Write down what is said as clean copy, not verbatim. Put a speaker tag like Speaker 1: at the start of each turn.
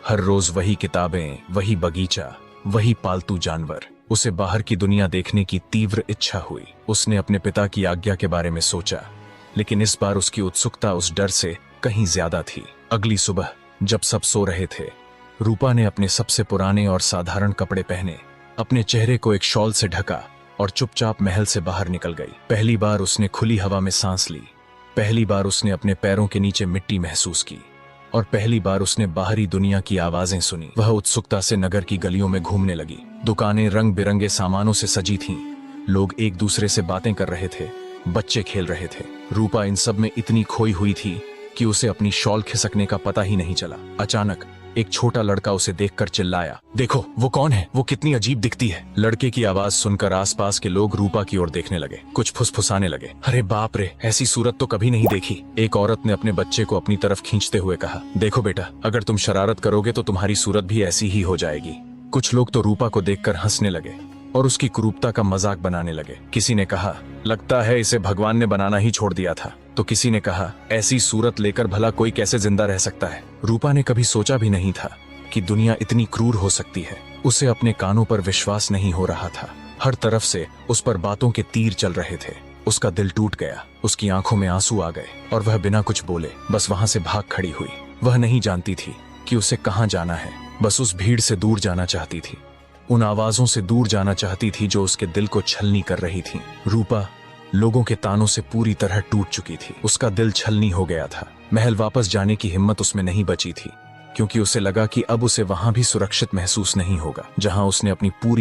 Speaker 1: हर रोज वही किताबें, वही बगीचा, वही पालतू जानवर। उसे बाहर की दुनिया देखने की तीव्र इच्छा हुई। उसने अपने पिता की आज्ञा के बारे में सोचा, लेकिन इस बार उसकी उत्सुकता उस डर से कहीं ज्यादा थी। अगली सुबह जब सब सो रहे थे, रूपा ने अपने सबसे पुराने और साधारण कपड़े पहने, अपने चेहरे को एक शॉल से ढका और चुपचाप महल से बाहर निकल गई। पहली बार उसने खुली हवा में सांस ली, पहली बार उसने अपने पैरों के नीचे मिट्टी महसूस की और पहली बार उसने बाहरी दुनिया की आवाजें सुनी। वह उत्सुकता से नगर की गलियों में घूमने लगी। दुकानें रंग बिरंगे सामानों से सजी थीं, लोग एक दूसरे से बातें कर रहे थे, बच्चे खेल रहे थे। रूपा इन सब में इतनी खोई हुई थी कि उसे अपनी शॉल खिसकने का पता ही नहीं चला। अचानक एक छोटा लड़का उसे देखकर चिल्लाया, देखो वो कौन है, वो कितनी अजीब दिखती है। लड़के की आवाज सुनकर आसपास के लोग रूपा की ओर देखने लगे, कुछ फुसफुसाने लगे, अरे बाप रे, ऐसी सूरत तो कभी नहीं देखी। एक औरत ने अपने बच्चे को अपनी तरफ खींचते हुए कहा, देखो बेटा, अगर तुम शरारत करोगे तो तुम्हारी सूरत भी ऐसी ही हो जाएगी। कुछ लोग तो रूपा को देखकर हंसने लगे और उसकी कुरूपता का मजाक बनाने लगे। किसी ने कहा, लगता है इसे भगवान ने बनाना ही छोड़ दिया था। तो किसी ने कहा, ऐसी सूरत लेकर भला कोई कैसे जिंदा रह सकता है। रूपा ने कभी सोचा भी नहीं था कि दुनिया इतनी क्रूर हो सकती है। उसे अपने कानों पर विश्वास नहीं हो रहा था। हर तरफ से उस पर बातों के तीर चल रहे थे। उसका दिल टूट गया, उसकी आंखों में आंसू आ गए और वह बिना कुछ बोले बस वहां से भाग खड़ी हुई। वह नहीं जानती थी कि उसे कहाँ जाना है, बस उस भीड़ से दूर जाना चाहती थी, उन आवाजों से दूर जाना चाहती थी जो उसके दिल को छलनी कर रही थी। रूपा लोगों के तानों से पूरी तरह टूट चुकी थी। उसका दिल छलनी हो गया था। महल वापस जाने की हिम्मत उसमें नहीं बची थी, क्योंकि उसे लगा कि अब उसे वहां भी सुरक्षित महसूस नहीं होगा जहां उसने अपनी पूरी